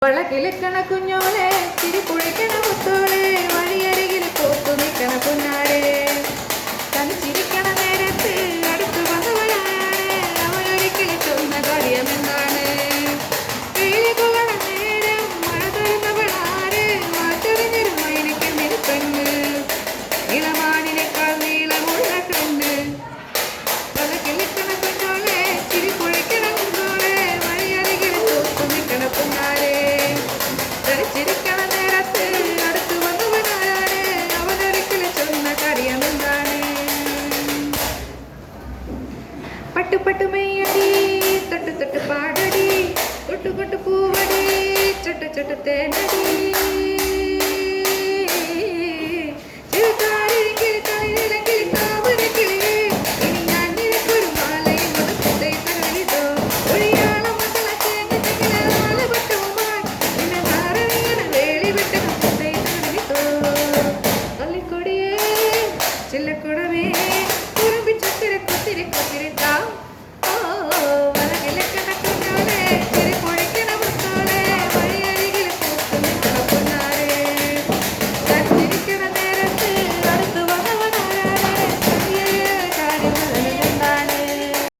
വളക്കിളിക്കണ കുഞ്ഞോളെ ചിരിപ്പൊഴിക്കണ മുത്തോളെ വഴിയരികിൽ പോത്തു നിൽക്കണ പൊന്നാടെ തനിച്ചിരിക്കണ നേരത്ത് അടുത്തു വന്നവളാണ് അവനൊരിക്കൽ ചൊന്ന കാര്യമെന്താണ് വെയിലുകൊള്ളണ നേരം മഴ തരുന്നവളാര് മാറ്ററിഞ്ഞൊരു മൈനയ്ക്ക് നിൽപ്പെണ്ണ് ഇളമാനിനേക്കാൾ നീളമുള്ള കണ്ണ് വളക്കിളിക്കണ കുഞ്ഞോളെ ചിരിപ്പൊഴിക്കണ മുത്തോളെ വഴിയരികിൽ പോത്തു നിൽക്കണ പൊന്നാടെ ചിരിക്കണ നേരത്ത് അടുത്തു വന്നവനാണ് അവനൊരിക്കൽ ചൊന്ന കാര്യമെന്താണ് പട്ടു പട്ടു മെയ്യടി തൊട്ടു തൊട്ടു പാടടി കൊട്ടു കൊട്ടു പൂവടി ചൊട്ടു ചൊട്ടു തേനടി ചില്ലക്കുട